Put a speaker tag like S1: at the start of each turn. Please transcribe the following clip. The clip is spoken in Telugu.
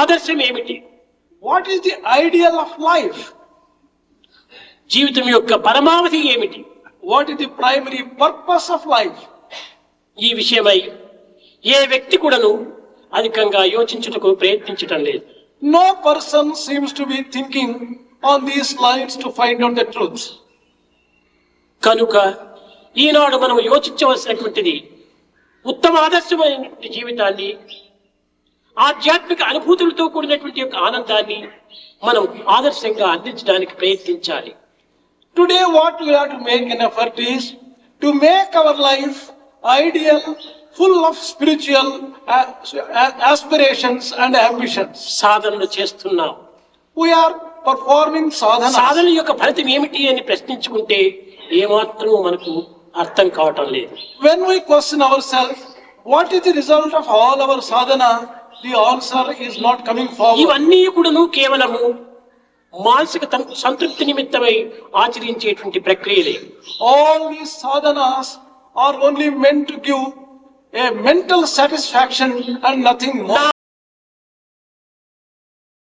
S1: ఆదర్శం ఏమిటి?
S2: What is the ideal of life?
S1: జీవితం యొక్క పరమావధి ఏమిటి?
S2: What is the primary purpose of life?
S1: ఈ విషయమై ఏ వ్యక్తి కూడాను అధికంగా యోచించుటకు ప్రయత్నించటం లేదు.
S2: No person seems to be thinking on these lines to find out the truth.
S1: కనుక ఈనాడు మనం యోచించవలసినటువంటిది ఉత్తమ ఆదర్శమైనటువంటి జీవితాన్ని, ఆధ్యాత్మిక అనుభూతులతో కూడినటువంటి యొక్క ఆనందాన్ని మనం ఆదర్శంగా అందించడానికి ప్రయత్నించాలి.
S2: Today what we have to make an effort is to make our life ideal, full of spiritual aspirations and ambitions.
S1: సాధనలు చేస్తున్నాం.
S2: We are performing sadhana.
S1: సాధన యొక్క ఫలితం ఏమిటి అని ప్రశ్నించుకుంటే ఏమాత్రం మనకు అర్థం కావటం లేదు.
S2: When we question ourselves, what is the result of all our sadhana? The answer is not coming forward.
S1: ఇవన్నీ కూడాను కేవలము మానసిక సంతృప్తి నిమిత్తమై ఆచరించేటువంటి ప్రక్రియలే.
S2: All these sadhanas are only meant to give a mental satisfaction and nothing more.